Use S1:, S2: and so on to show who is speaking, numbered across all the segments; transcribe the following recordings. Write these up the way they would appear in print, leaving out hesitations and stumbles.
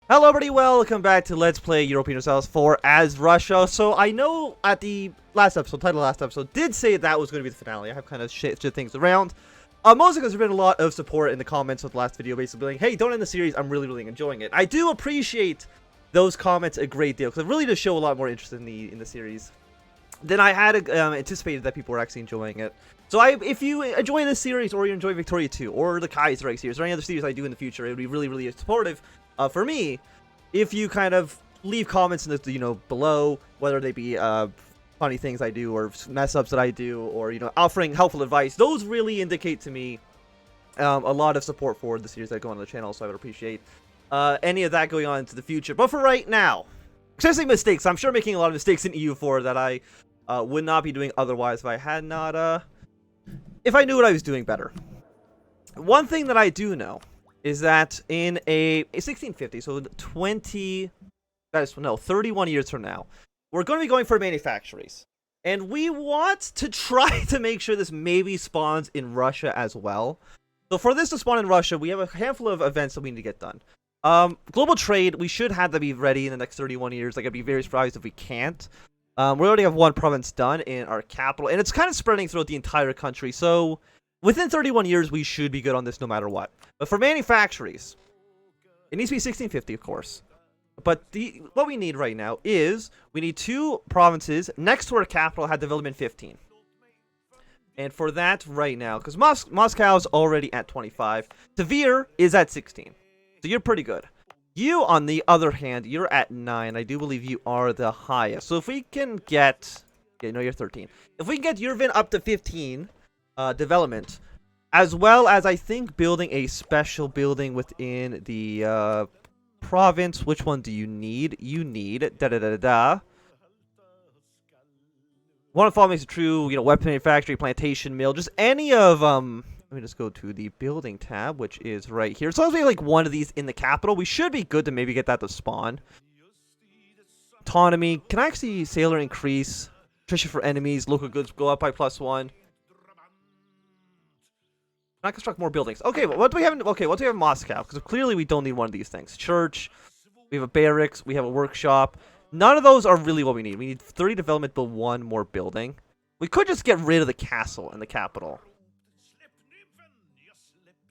S1: Hello everybody, welcome back to Let's Play Europa Universalis IV as Russia. So I know at the last episode, did say that was going to be the finale. I have kind of shifted things around. Mostly because there's been a lot of support in the comments of the last video, basically being, hey, don't end the series, I'm really enjoying it. I do appreciate those comments a great deal, because it really does show a lot more interest in the series than I had anticipated that people were actually enjoying it. So if you enjoy this series, or you enjoy Victoria 2, or the Kaiserreich series, or any other series I do in the future, it would be really supportive for me if you kind of leave comments in the below, whether they be funny things I do or mess ups that I do, or offering helpful advice. Those really indicate to me a lot of support for the series that go on the channel, so I would appreciate any of that going on into the future. But for right now, especially mistakes, I'm sure making a lot of mistakes in EU4 that I would not be doing otherwise if I had not if I knew what I was doing better. One thing that I do know is that in a 1650, so 31 years from now, we're going to be going for manufactories. And we want to try to make sure this maybe spawns in Russia as well. So for this to spawn in Russia, we have a handful of events that we need to get done. Global trade, we should have that be ready in the next 31 years. Like, I'd be very surprised if we can't. We already have one province done in our capital, and it's kind of spreading throughout the entire country. So within 31 years, we should be good on this no matter what. But for manufactories, it needs to be 1650, of course. But what we need right now is we need two provinces next to our capital had development 15. And for that right now, because Moscow's already at 25, Tver is at 16. So you're pretty good. You, on the other hand, you're at 9. I do believe you are the highest. So if we can get... Okay, no, you're 13. If we can get Yervin up to 15 development, as well as, I think, building a special building within the province. Which one do you need? You need one of the following is true, weapon manufacturing, plantation, mill, just any of let me just go to the building tab, which is right here. So as long as we have like one of these in the capital, we should be good to maybe get that to spawn. Autonomy. Can I actually sailor increase? Attrition for enemies, local goods go up by +1. Not construct more buildings. Okay, but what do we have? Okay, what do we have in Moscow? Because clearly we don't need one of these things. Church, we have a barracks, we have a workshop. None of those are really what we need. We need 30 development, but one more building. We could just get rid of the castle in the capital.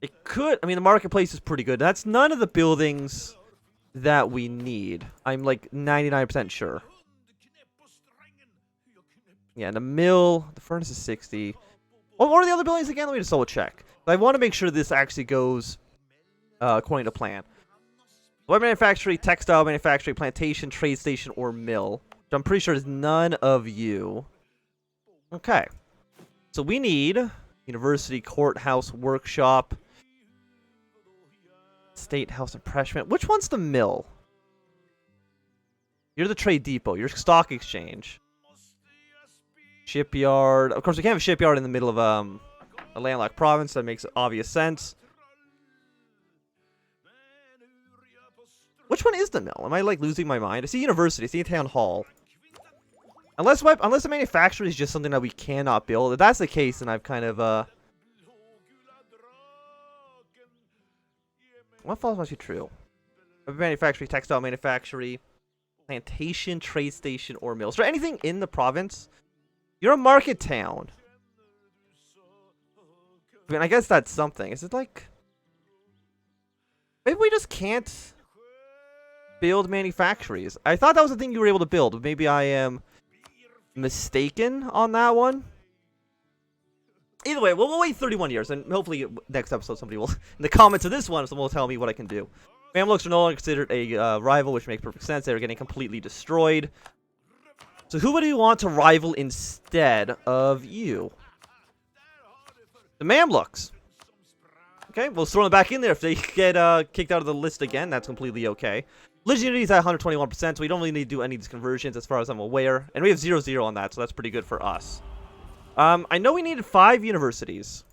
S1: It could. I mean, the marketplace is pretty good. That's none of the buildings that we need. I'm like 99% sure. Yeah, and the mill, the furnace is 60. What are the other buildings again? Let me just double check. I want to make sure this actually goes according to plan. Web manufacturing, textile manufacturing, plantation, trade station, or mill. Which I'm pretty sure is none of you. Okay. So we need university, courthouse, workshop, state house, impressment. Which one's the mill? You're the trade depot. You're stock exchange. Shipyard. Of course, we can't have a shipyard in the middle of a landlocked province. That makes obvious sense. Which one is the mill? Am I like losing my mind? I see university. I see town hall. Unless the manufacturer is just something that we cannot build. If that's the case, then I've kind of what follows must be true. Manufacturing, textile manufacturing, plantation, trade station, or mill. Is there anything in the province? You're a market town. I mean, I guess that's something. Is it like... Maybe we just can't build manufactories. I thought that was the thing you were able to build. Maybe I am mistaken on that one. Either way, we'll wait 31 years, and hopefully next episode somebody will, in the comments of this one, someone will tell me what I can do. Mamluks are no longer considered a rival, which makes perfect sense. They're getting completely destroyed. So who would you want to rival instead of you? The Mamluks. Okay, we'll throw them back in there. If they get kicked out of the list again, that's completely okay. Religion unity is at 121%, so we don't really need to do any of these conversions as far as I'm aware. And we have 0-0 on that, so that's pretty good for us. I know we needed 5 universities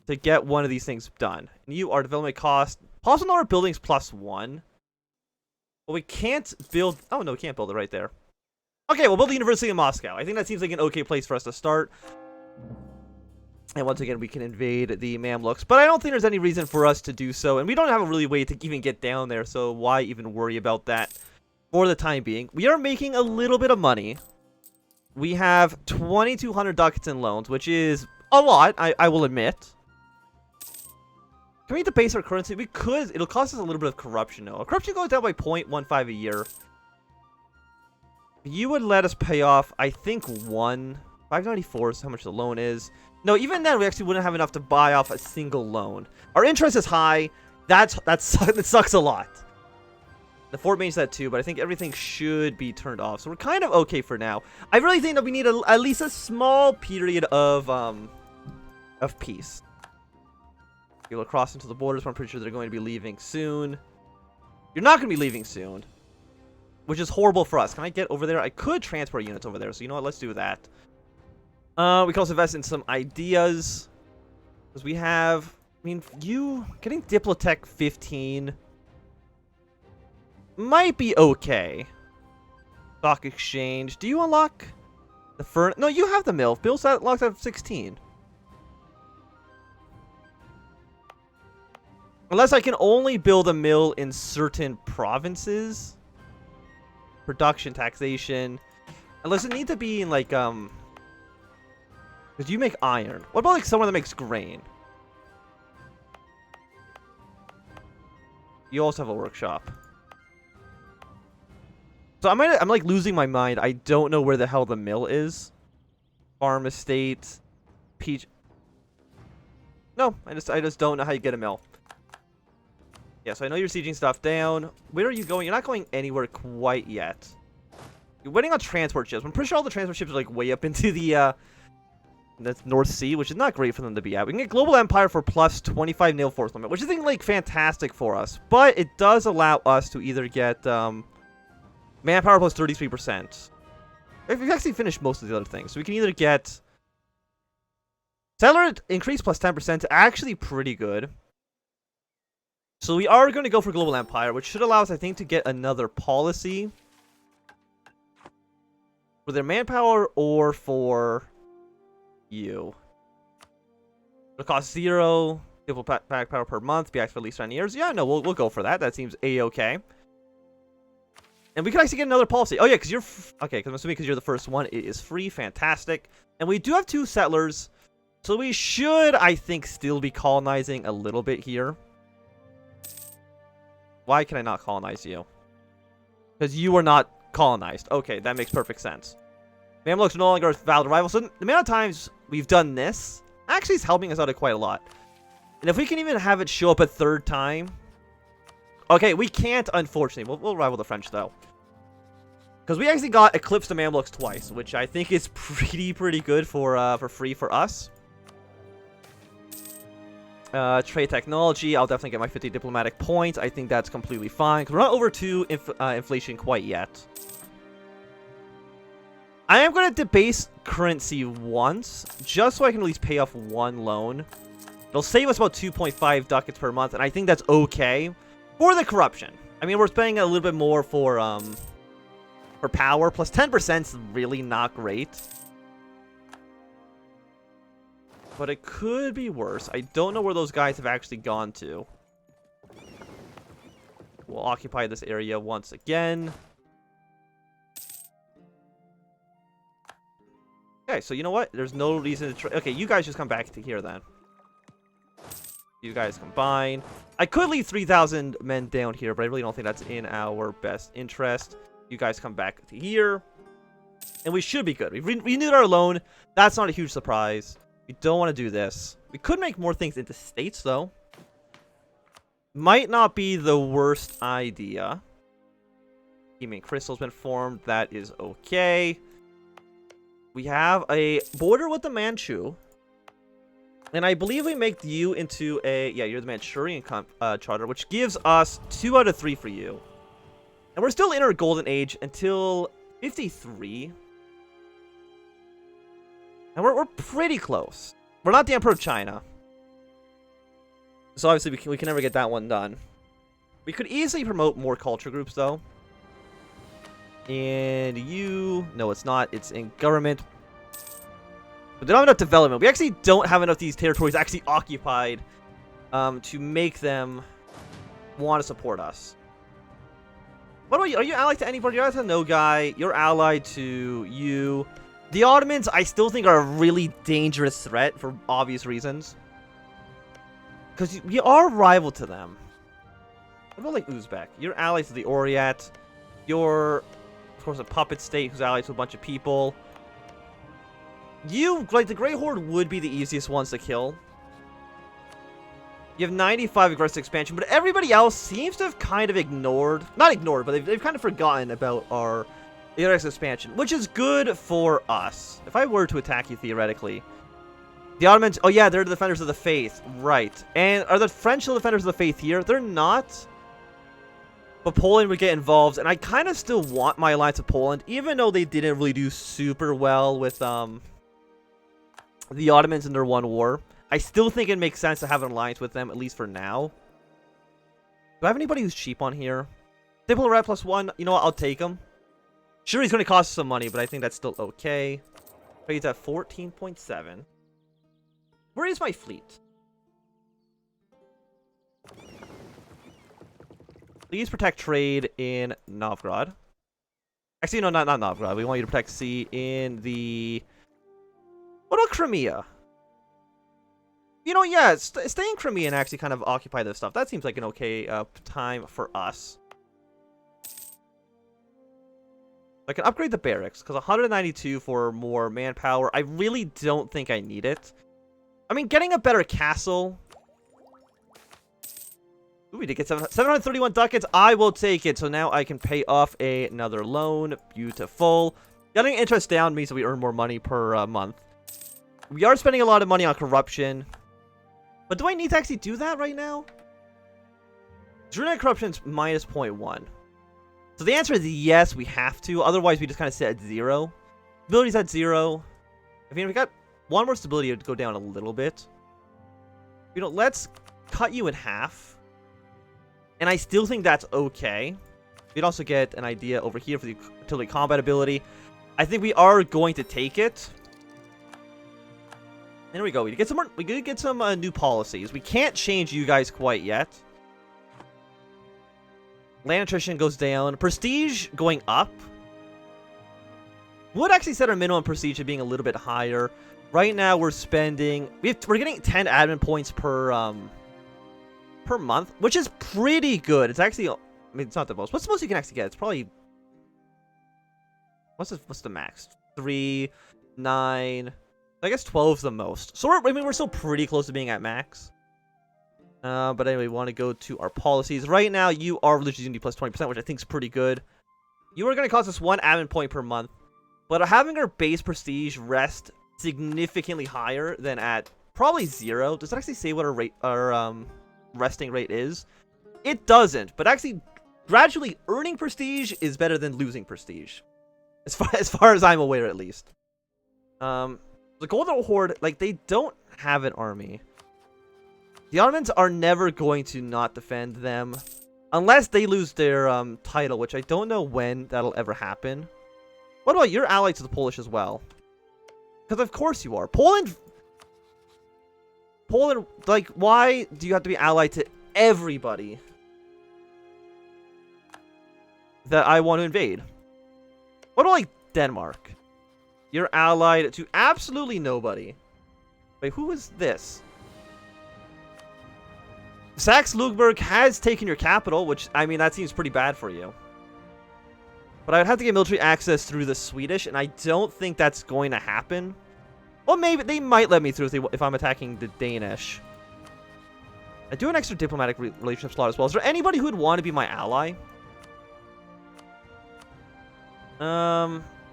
S1: to get one of these things done. And you are development cost. Possible number of buildings +1. But we can't build... Oh, no, we can't build it right there. Okay, we'll build the university in Moscow. I think that seems like an okay place for us to start. And once again, we can invade the Mamluks. But I don't think there's any reason for us to do so. And we don't have a really way to even get down there. So why even worry about that for the time being? We are making a little bit of money. We have 2,200 ducats in loans, which is a lot, I will admit. Can we debase our currency? We could. It'll cost us a little bit of corruption, though. Corruption goes down by 0.15 a year. You would let us pay off, I think, 594 is how much the loan is. No, even then, we actually wouldn't have enough to buy off a single loan. Our interest is high. That sucks a lot. The fort means that too, but I think everything should be turned off. So we're kind of okay for now. I really think that we need at least a small period of peace. People are crossing to the borders, but I'm pretty sure they're going to be leaving soon. You're not going to be leaving soon, which is horrible for us. Can I get over there? I could transport units over there, so you know what? Let's do that. We can also invest in some ideas. Because we have... I mean, you... Getting Diplotech 15... might be okay. Stock exchange. Do you unlock the furnace? No, you have the mill. Bill's locked at 16. Unless I can only build a mill in certain provinces. Production, taxation. Unless it need to be in like, because you make iron. What about like someone that makes grain? You also have a workshop. So I'm like losing my mind. I don't know where the hell the mill is. Farm estate, peach. No, I just don't know how you get a mill. Yeah, so I know you're sieging stuff down. Where are you going? You're not going anywhere quite yet. You're waiting on transport ships. I'm pretty sure all the transport ships are like way up into the North Sea, which is not great for them to be at. We can get Global Empire for plus 25 naval force limit, which is like fantastic for us. But it does allow us to either get manpower plus 33%. We've actually finished most of the other things. So we can either get settler increase plus 10%, actually pretty good. So we are going to go for Global Empire, which should allow us, I think, to get another policy. For their manpower or for you. It'll cost 0. Diplomatic power per month. Be active for at least 9 years. Yeah, no, we'll go for that. That seems A-okay. And we can actually get another policy. Oh, yeah, because you're... okay, because I'm assuming because you're the first one, it is free. Fantastic. And we do have 2 settlers. So we should, I think, still be colonizing a little bit here. Why can I not colonize you? Because you are not colonized. Okay, that makes perfect sense. Mamluks are no longer a valid rival. So the amount of times we've done this actually is helping us out quite a lot. And if we can even have it show up a 3rd time... okay, we can't, unfortunately. We'll rival the French, though. Because we actually got Eclipse the Mamluks twice, which I think is pretty good for free for us. Trade technology, I'll definitely get my 50 diplomatic points. I think that's completely fine, because we're not over 2 inflation quite yet. I am going to debase currency once, just so I can at least pay off 1 loan. It'll save us about 2.5 ducats per month, and I think that's okay for the corruption. I mean, we're spending a little bit more for power, plus 10% is really not great. But it could be worse. I don't know where those guys have actually gone to. We'll occupy this area once again. Okay, so you know what? There's no reason to... okay, you guys just come back to here then. You guys combine. I could leave 3,000 men down here, but I really don't think that's in our best interest. You guys come back to here. And we should be good. We've renewed our loan. That's not a huge surprise. We don't want to do this. We could make more things into states, though. Might not be the worst idea. Teaming crystal's been formed. That is okay. We have a border with the Manchu. And I believe we make you into a... yeah, you're the Manchurian charter, which gives us 2 out of 3 for you. And we're still in our golden age until 53. And we're pretty close. We're not the Emperor of China. So obviously we can never get that one done. We could easily promote more culture groups, though. And you... no, it's not. It's in government. But they don't have enough development. We actually don't have enough of these territories actually occupied to make them want to support us. What about you? Are you allied to anybody? You're allied to no guy. You're allied to you. The Ottomans, I still think, are a really dangerous threat for obvious reasons. Because we are rival to them. What about, like, Uzbek? You're allied to the Oryat. You're, of course, a puppet state who's allied to a bunch of people. You, like, the Grey Horde would be the easiest ones to kill. You have 95 aggressive expansion, but everybody else seems to have kind of ignored, not ignored, but they've kind of forgotten about our aggressive expansion, which is good for us. If I were to attack you theoretically, the Ottomans, oh yeah, they're the defenders of the faith, right? And are the French the defenders of the faith here? They're not. But Poland would get involved, and I kind of still want my alliance with Poland, even though they didn't really do super well with the Ottomans in their one war. I still think it makes sense to have an alliance with them, at least for now. Do I have anybody who's cheap on here? Diplo Rat +1, you know what, I'll take him. Sure, he's going to cost some money, but I think that's still okay. He's at 14.7. Where is my fleet? Please protect trade in Novgorod. Actually, no, not Novgorod. We want you to protect sea in the... What about Crimea? You know, yeah, stay in Crimea and actually kind of occupy this stuff. That seems like an okay time for us. I can upgrade the barracks, because 192 for more manpower. I really don't think I need it. I mean, getting a better castle... Ooh, we did get 731 ducats. I will take it. So now I can pay off another loan. Beautiful. Getting interest down means that we earn more money per month. We are spending a lot of money on corruption. But do I need to actually do that right now? Druid corruption's minus 0.1. So the answer is yes, we have to. Otherwise, we just kind of sit at 0. Stability's at 0. I mean, we got one more stability to go down a little bit. You know, let's cut you in half. And I still think that's okay. We'd also get an idea over here for the utility combat ability. I think we are going to take it. There we go. We did get some new policies. We can't change you guys quite yet. Land attrition goes down. Prestige going up. Would actually set our minimum prestige to being a little bit higher. Right now we're spending... We're getting 10 admin points per month, which is pretty good. It's actually... I mean, it's not the most. What's the most you can actually get? It's probably... What's the max? 3, 9... I guess 12 is the most. So we're still pretty close to being at max. But anyway, we want to go to our policies. Right now, you are religious unity plus 20%, which I think is pretty good. You are going to cost us 1 admin point per month. But having our base prestige rest significantly higher than at probably 0. Does it actually say what our resting rate is? It doesn't. But actually, gradually earning prestige is better than losing prestige. As far as I'm aware, at least. The Golden Horde, like, they don't have an army. The Ottomans are never going to not defend them. Unless they lose their title, which I don't know when that'll ever happen. What about you're allied to the Polish as well? Because of course you are. Poland, like, why do you have to be allied to everybody that I want to invade? What about, like, Denmark? You're allied to absolutely nobody. Wait, who is this? Saxe-Lauenburg has taken your capital, which, I mean, that seems pretty bad for you. But I would have to get military access through the Swedish, and I don't think that's going to happen. Well, maybe they might let me through if I'm attacking the Danish. I do an extra diplomatic relationship slot as well. Is there anybody who would want to be my ally?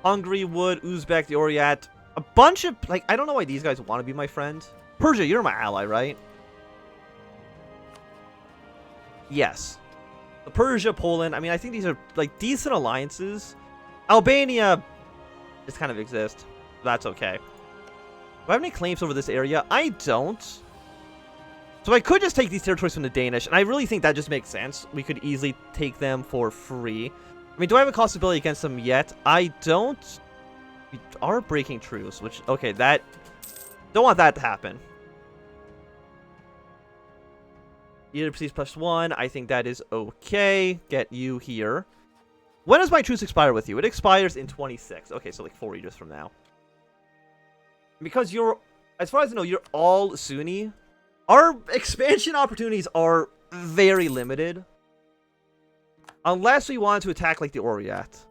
S1: Hungary would, Uzbek, the Oryat. A bunch of, like, I don't know why these guys want to be my friend. Persia, you're my ally, right? Yes. The Persia, Poland, I mean, I think these are, like, decent alliances. Albania just kind of exists. That's okay. Do I have any claims over this area? I don't. So I could just take these territories from the Danish, and I really think that just makes sense. We could easily take them for free. I mean, do I have a cost ability against them yet? I don't. We are breaking truce, which, okay, that Don't want that to happen. Either proceeds +1. I think that is okay. Get you here. When does my truce expire with you? It expires in 26. Okay, so like 4 years from now. Because you're, as far as I know, you're all Sunni. Our expansion opportunities are very limited. Unless we want to attack like the Oryat.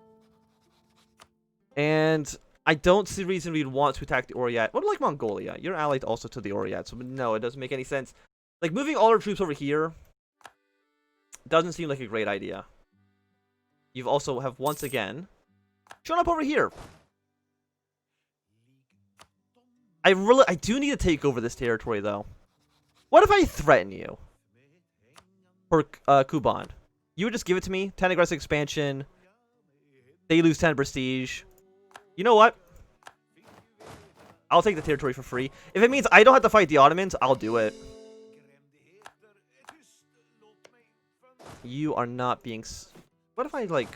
S1: And I don't see a reason we'd want to attack the Oryat. What about like Mongolia? You're allied also to the Oryat, so no, it doesn't make any sense. Like, moving all our troops over here doesn't seem like a great idea. You've also have, once again, shown up over here. I do need to take over this territory, though. What if I threaten you? For Kuban. You would just give it to me? 10 aggressive expansion. They lose 10 prestige. You know what? I'll take the territory for free. If it means I don't have to fight the Ottomans, I'll do it. You are not being... What if I, like...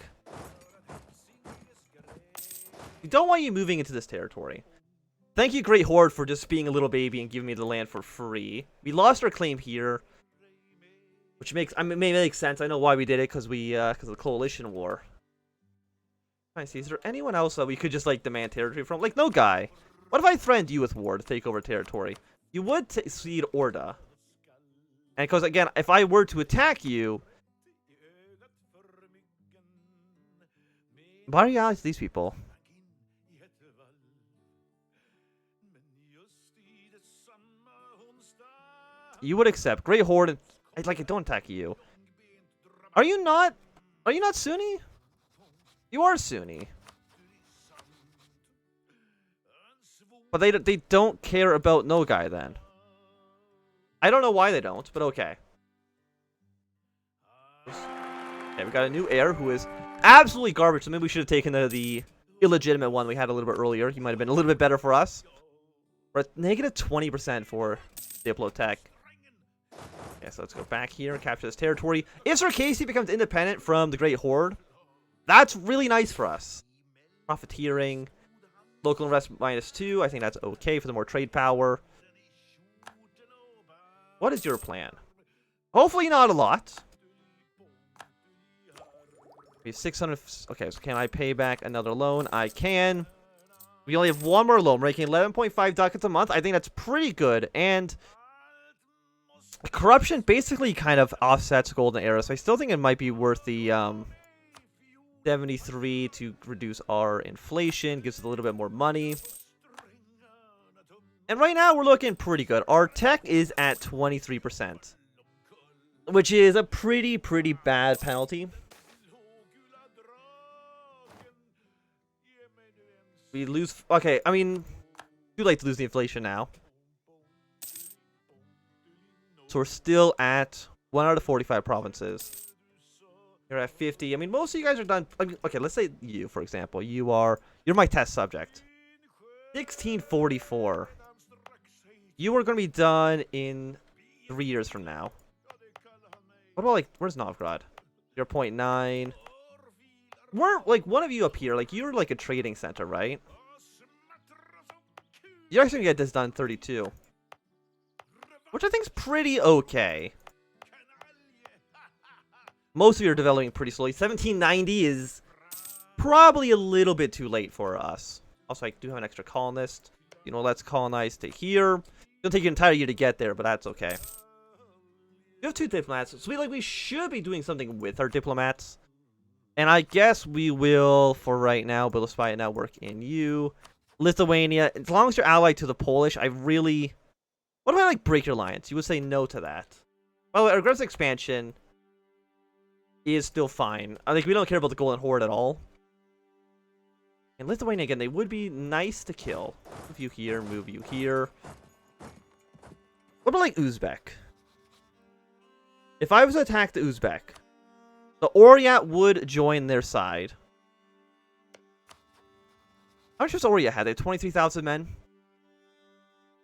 S1: We don't want you moving into this territory. Thank you, Great Horde, for just being a little baby and giving me the land for free. We lost our claim here. Which makes... I mean, it may make sense. I know why we did it, because of the Coalition War. I see. Is there anyone else that we could just, like, demand territory from? Like, no guy. What if I threatened you with war to take over territory? You would cede Orda. And because, again, if I were to attack you... Why are you allies to these people? You would accept. Great Horde. I don't attack you. Are you not Sunni? You are Sunni. But they don't care about Nogai then. I don't know why they don't, but okay. Okay, we got a new heir who is absolutely garbage, so maybe we should have taken the illegitimate one we had a little bit earlier. He might have been a little bit better for us. We're at negative 20% for Diplotech. Okay, so let's go back here and capture this territory. If Circassia becomes independent from the Great Horde, that's really nice for us. Profiteering. Local investment -2. I think that's okay for the more trade power. What is your plan? Hopefully not a lot. We have 600. Okay, so can I pay back another loan? I can. We only have one more loan, making 11.5 ducats a month. I think that's pretty good. And corruption basically kind of offsets Golden Era, so I still think it might be worth the 73 to reduce our inflation. Gives us a little bit more money. And right now we're looking pretty good. Our tech is at 23%, which is a pretty bad penalty. We lose... Okay, I mean, too late to lose the inflation now. So we're still at 1 out of 45 provinces. You're at 50. I mean, most of you guys are done... I mean, okay, let's say you, for example. You're my test subject. 1644. You are going to be done in 3 years from now. What about, like, where's Novgorod? You're 0.9. We're, like, one of you up here, like, you're, like, a trading center, right? You're actually going to get this done in 32. Which I think is pretty okay. Most of you are developing pretty slowly. 1790 is probably a little bit too late for us. Also, I do have an extra colonist. You know, let's colonize to here. It'll take you an entire year to get there, but that's okay. We have 2 diplomats, so we should be doing something with our diplomats. And I guess we will, for right now, build a spy network in you. Lithuania, as long as you're allied to the Polish, I really... What if I, like, break your alliance? You would say no to that. By the way, our aggressive expansion is still fine. I think we don't care about the Golden Horde at all. And Lithuania, again, they would be nice to kill. Move you here, move you here. What about, like, Uzbek? If I was to attack the Uzbek, the Oryat would join their side. How much does Oryat have? They have 23,000 men.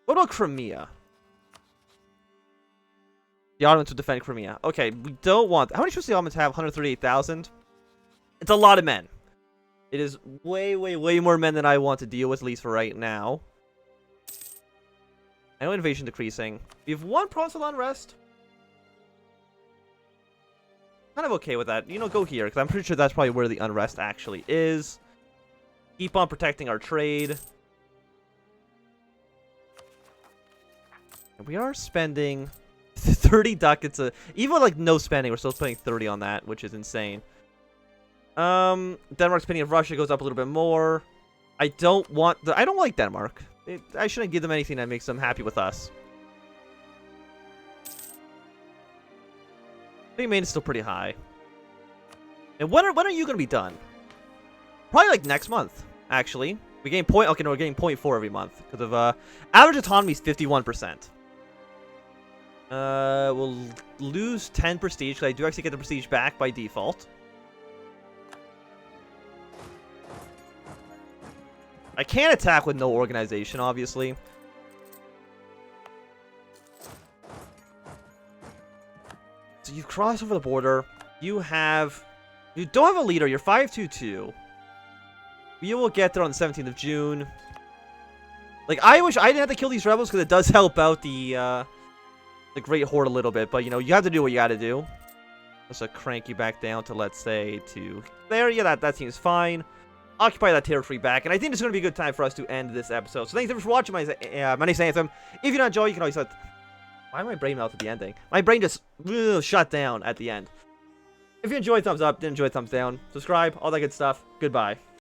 S1: What about Crimea? The Ottomans would defend Crimea. Okay, we don't want... How many troops do the Ottomans have? 138,000? It's a lot of men. It is way more men than I want to deal with, at least for right now. I know invasion decreasing. We have 1 province with unrest. Kind of okay with that. You know, go here, because I'm pretty sure that's probably where the unrest actually is. Keep on protecting our trade. And we are spending 30 ducats. Even with, like, no spending, we're still spending 30 on that, which is insane. Denmark's spending of Russia goes up a little bit more. I don't like Denmark. I shouldn't give them anything that makes them happy with us. I think main is still pretty high. And when are you gonna be done? Probably like next month, actually. We gain point. Okay, no, we're getting 0.4 every month because of average autonomy is 51%. We'll lose 10 prestige because I do actually get the prestige back by default. I can't attack with no organization, obviously. So you cross over the border. You don't have a leader. You're 522. We will get there on the 17th of June. Like, I wish I didn't have to kill these rebels because it does help out the Great Horde a little bit. But, you know, you have to do what you got to do. Let's crank you back down to, let's say, to there. Yeah, that seems fine. Occupy that territory back. And I think it's going to be a good time for us to end this episode. So thanks for watching. My name's Anthem. If you don't enjoy, you can always... Why am my brain melt at the ending? My brain just shut down at the end. If you enjoyed, thumbs up. Didn't enjoy, thumbs down. Subscribe. All that good stuff. Goodbye.